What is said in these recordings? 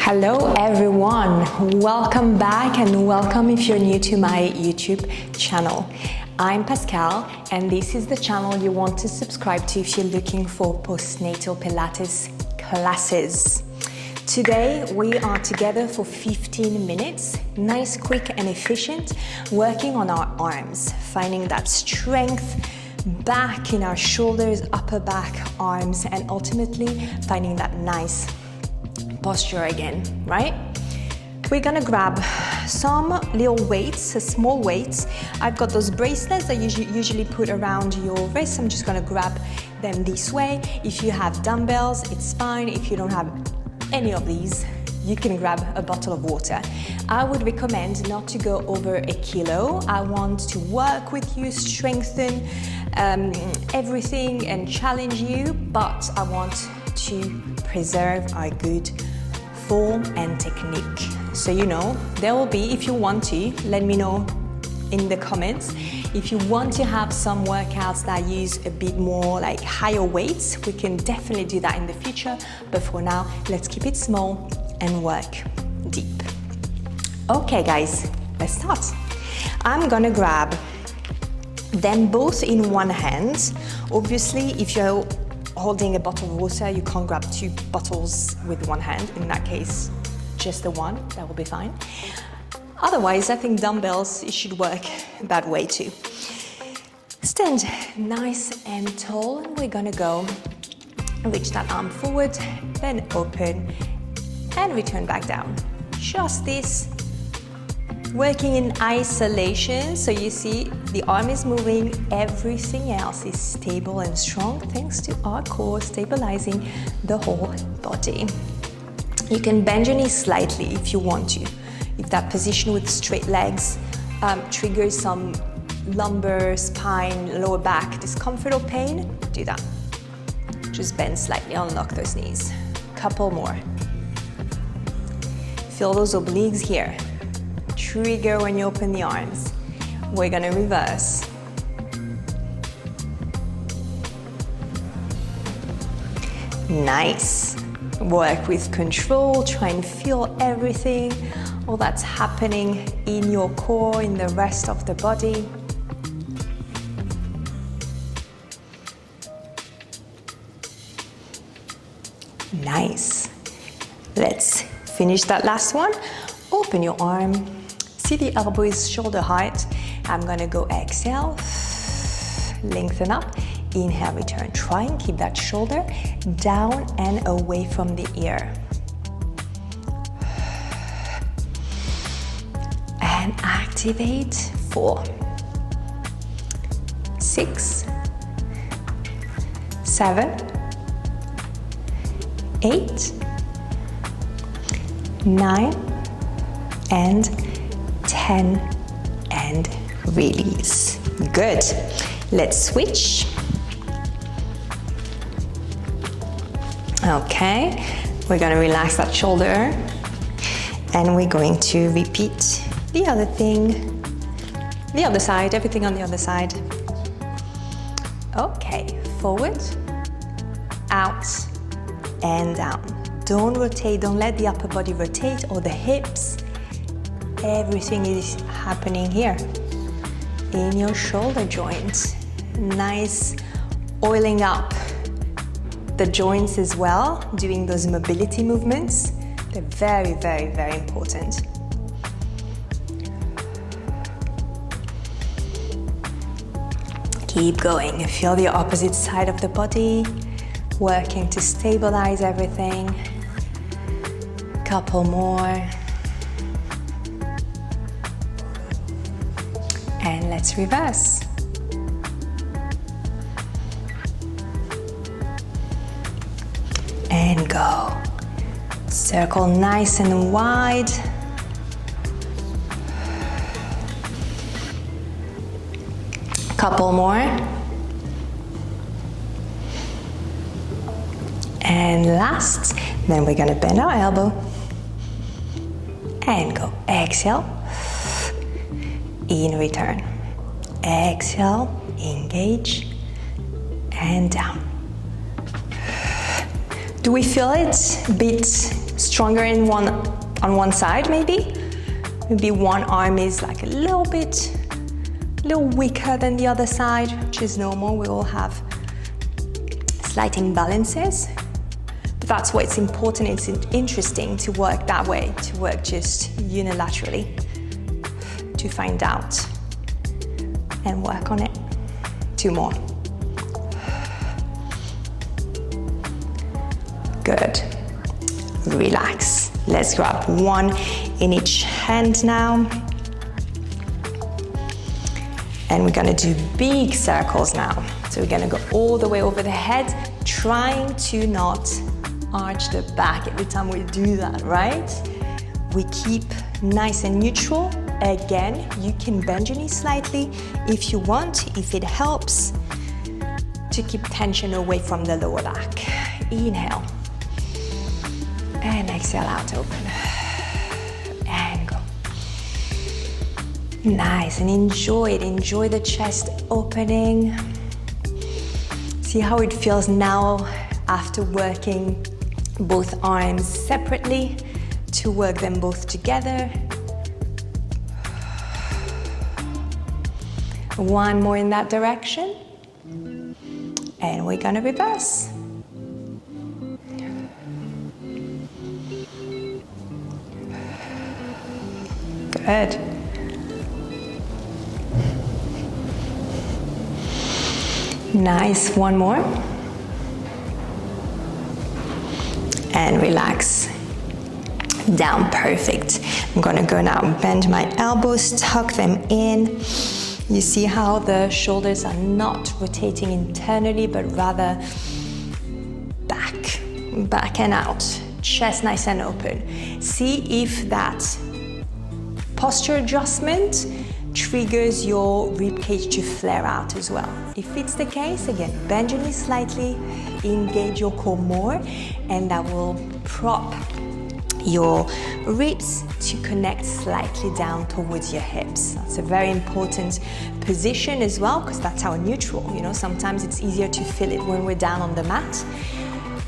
Hello everyone, welcome back and welcome if you're new to my YouTube channel. I'm Pascal and this is the channel you want to subscribe to if you're looking for postnatal Pilates classes. Today we are together for 15 minutes, nice, quick and efficient, working on our arms, finding that strength back in our shoulders, upper back, arms, and ultimately finding that nice posture again, right? We're gonna grab some little weights, small weights. I've got those bracelets that you usually put around your wrist. I'm just gonna grab them this way. If you have dumbbells, it's fine. If you don't have any of these, you can grab a bottle of water. I would recommend not to go over a kilo. I want to work with you, strengthen everything and challenge you, but I want to preserve our good form and technique. So there will be, if you want to, let me know in the comments. If you want to have some workouts that use a bit more like higher weights, we can definitely do that in the future. But for now, let's keep it small and work deep. Okay guys, let's start. I'm gonna grab them both in one hand. Obviously, if you're holding a bottle of water, you can't grab two bottles with one hand. In that case, just the one, that will be fine. Otherwise, I think dumbbells, it should work that way too. Stand nice and tall, and we're gonna go reach that arm forward, then open and return back down. Just this, working in isolation, so you see the arm is moving, everything else is stable and strong thanks to our core stabilizing the whole body. You can bend your knees slightly if you want to. If that position with straight legs triggers some lumbar, spine, lower back discomfort or pain, do that. Just bend slightly, unlock those knees. Couple more. Feel those obliques here. Trigger when you open the arms. We're gonna reverse. Nice. Work with control, try and feel everything, all that's happening in your core, in the rest of the body. Nice. Let's finish that last one. Open your arm. See the elbow is shoulder height. I'm gonna go exhale, lengthen up, inhale, return. Try and keep that shoulder down and away from the ear. And activate 4, 6, 7, 8, 9, and 10, and release. Good. Let's switch. Okay, we're gonna relax that shoulder and we're going to repeat the other thing, the other side, everything on the other side. Okay, forward, out, and down. Don't rotate, don't let the upper body rotate or the hips. Everything is happening here in your shoulder joints. Nice oiling up the joints as well, doing those mobility movements. They're very, very, very important. Keep going. Feel the opposite side of the body, working to stabilize everything. Couple more. And let's reverse. And go. Circle nice and wide. Couple more. And last, then we're gonna bend our elbow and go. Exhale, in return. Exhale, engage, and down. Do we feel it a bit stronger on one side maybe. Maybe one arm is like a little weaker than the other side, which is normal. We all have slight imbalances. But that's why it's important, it's interesting to work that way, to work just unilaterally, to find out and work on it. 2 more. Good. Relax. Let's grab one in each hand now. And we're gonna do big circles now. So we're gonna go all the way over the head, trying to not arch the back every time we do that, right? We keep nice and neutral. Again, you can bend your knees slightly if you want, if it helps to keep tension away from the lower back. Inhale. And exhale out, open. And go. Nice, and enjoy it. Enjoy the chest opening. See how it feels now after working both arms separately to work them both together. One more in that direction. And we're gonna reverse. Good. Nice, one more. And relax. Down, perfect. I'm gonna go now, bend my elbows, tuck them in. You see how the shoulders are not rotating internally, but rather back and out. Chest nice and open. See if that posture adjustment triggers your ribcage to flare out as well. If it's the case, again, bend your knees slightly, engage your core more, and that will prop your ribs to connect slightly down towards your hips. That's a very important position as well, because that's our neutral. You know, sometimes it's easier to feel it when we're down on the mat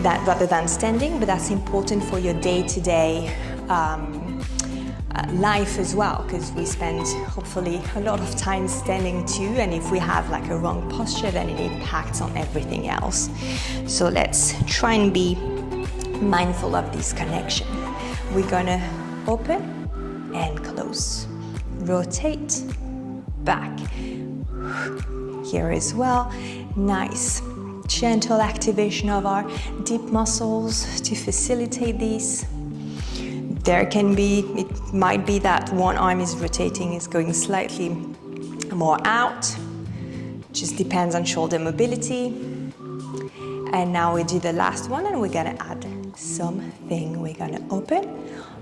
rather than standing, but that's important for your day-to-day life as well, because we spend hopefully a lot of time standing too, and if we have like a wrong posture, then it impacts on everything else. So let's try and be mindful of this connection. We're gonna open and close, rotate, back. Here as well, nice gentle activation of our deep muscles to facilitate this. It might be that one arm is rotating, is going slightly more out. Just depends on shoulder mobility. And now we do the last one, and we're gonna add something. We're gonna open,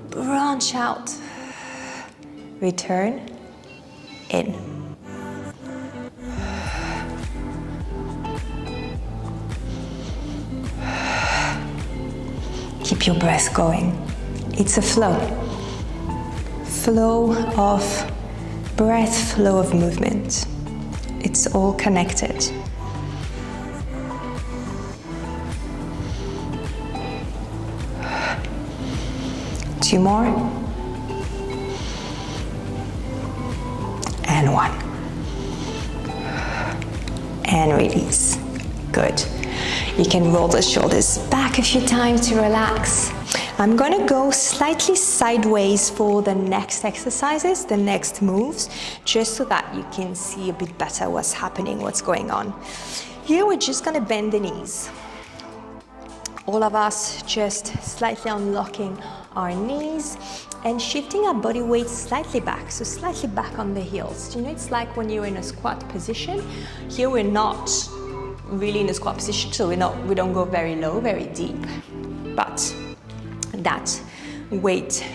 branch out, return, in. Keep your breath going. It's a flow of breath, flow of movement. It's all connected. Two more. And one. And release. Good. You can roll the shoulders back a few times to relax. I'm gonna go slightly sideways for the next exercises, the next moves, just so that you can see a bit better what's happening, what's going on. Here we're just gonna bend the knees. All of us just slightly unlocking our knees and shifting our body weight slightly back, so slightly back on the heels. You know, it's like when you're in a squat position. Here we're not really in a squat position, so we don't go very low, very deep, but that weight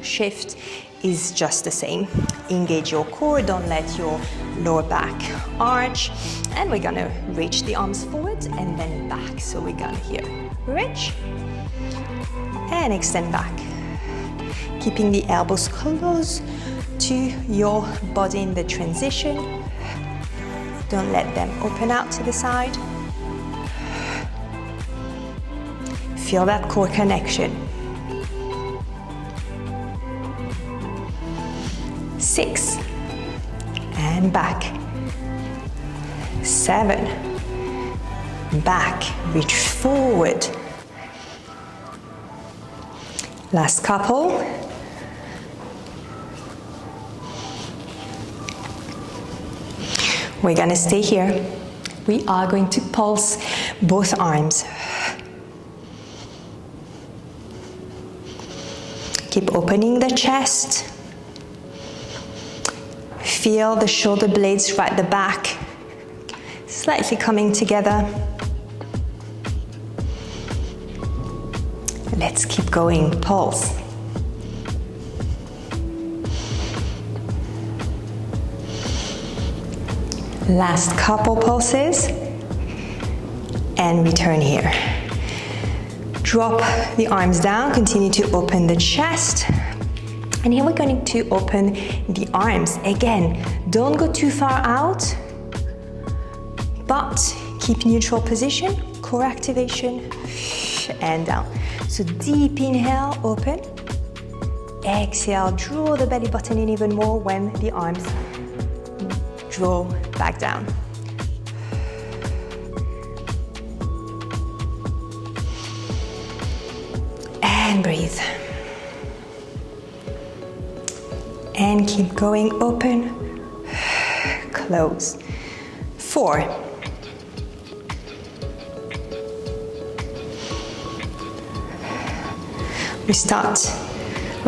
shift is just the same. Engage your core, don't let your lower back arch, and we're gonna reach the arms forward and then back. So we're gonna here reach and extend back, keeping the elbows close to your body in the transition. Don't let them open out to the side. Feel that core connection. 6, and back, 7, back, reach forward. Last couple. We're gonna stay here. We are going to pulse both arms. Keep opening the chest. Feel the shoulder blades right at the back, slightly coming together. Let's keep going, pulse. Last couple pulses, and return here. Drop the arms down, continue to open the chest. And here we're going to open the arms. Again, don't go too far out, but keep neutral position, core activation, and down. So deep inhale, open. Exhale, draw the belly button in even more when the arms draw back down. And breathe. And keep going, open, close. 4. We're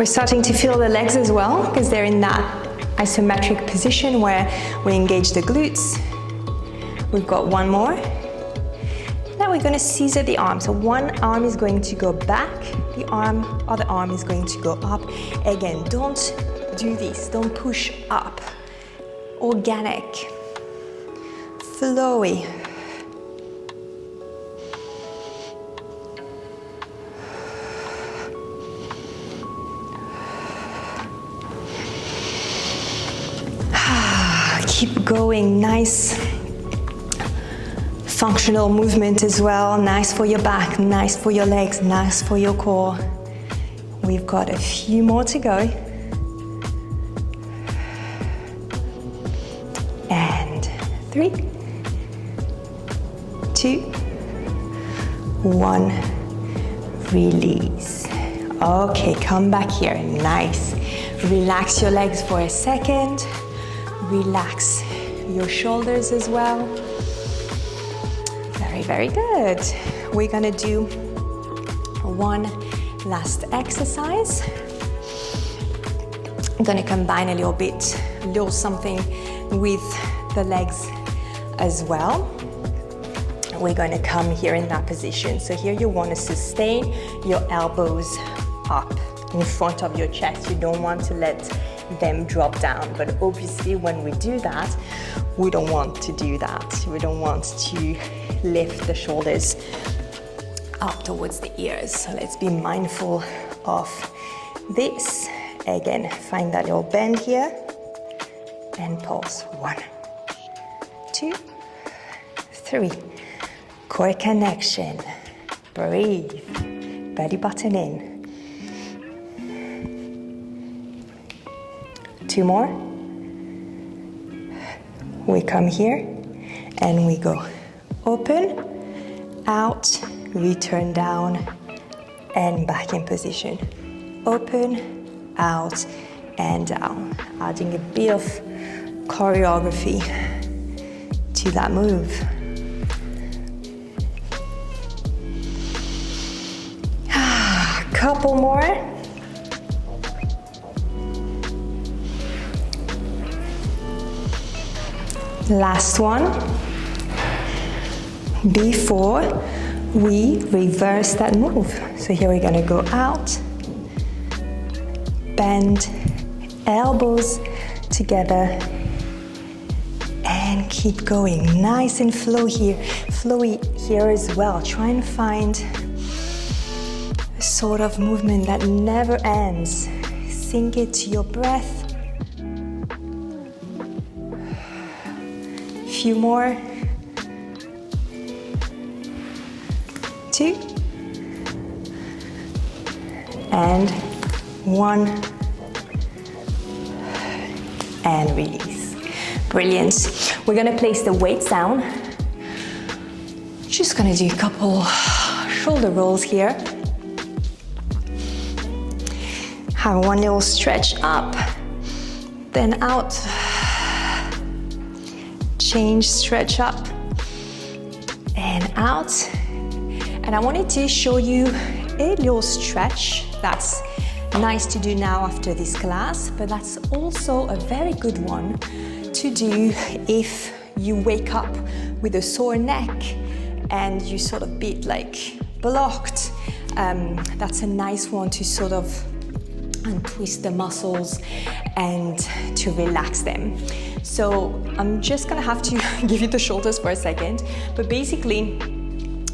starting to feel the legs as well, because they're in that isometric position where we engage the glutes. We've got one more. Now we're going to scissor the arm. So one arm is going to go back, the other arm is going to go up. Again, don't do this, don't push up. Organic, flowy. Keep going, nice functional movement as well. Nice for your back, nice for your legs, nice for your core. We've got a few more to go. And 3, 2, 1, release. Okay, come back here, nice. Relax your legs for a second. Relax your shoulders as well. Very, very good. We're gonna do one last exercise. I'm gonna combine a little something with the legs as well. We're gonna come here in that position. So here you wanna sustain your elbows up in front of your chest. You don't want to let them drop down, but obviously when we do that, we don't want to do that. We don't want to lift the shoulders up towards the ears. So let's be mindful of this. Again, find that little bend here and pulse. 1, 2, 3. Core connection. Breathe. Belly button in. 2 more. We come here and we go open, out, return down, and back in position. Open, out, and down. Adding a bit of choreography to that move. Couple more. Last one, before we reverse that move. So here we're gonna go out, bend, elbows together, and keep going. Nice and flowy here as well. Try and find a sort of movement that never ends. Sink it to your breath. Few more. 2 and 1. and release. Brilliant. We're gonna place the weights down. Just gonna do a couple shoulder rolls here. Have one little stretch up, then out. Change, stretch up and out. And I wanted to show you a little stretch that's nice to do now after this class, but that's also a very good one to do if you wake up with a sore neck and you sort of bit like blocked. That's a nice one to sort of untwist the muscles and to relax them. So I'm just gonna have to give you the shoulders for a second, but basically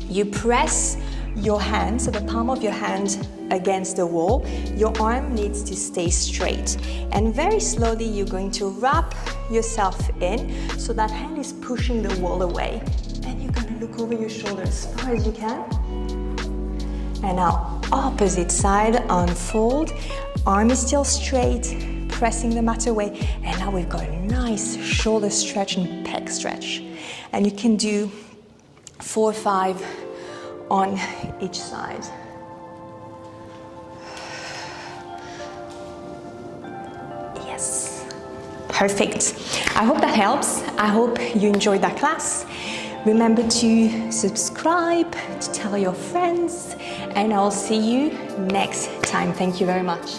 you press your hand, so the palm of your hand against the wall, your arm needs to stay straight. And very slowly you're going to wrap yourself in so that hand is pushing the wall away. And you're gonna look over your shoulder as far as you can. And now opposite side, unfold. Arm is still straight, pressing the mat away. And now we've got a nice shoulder stretch and pec stretch. And you can do 4 or 5 on each side. Yes, perfect. I hope that helps. I hope you enjoyed that class. Remember to subscribe, to tell your friends, and I'll see you next time. Thank you very much.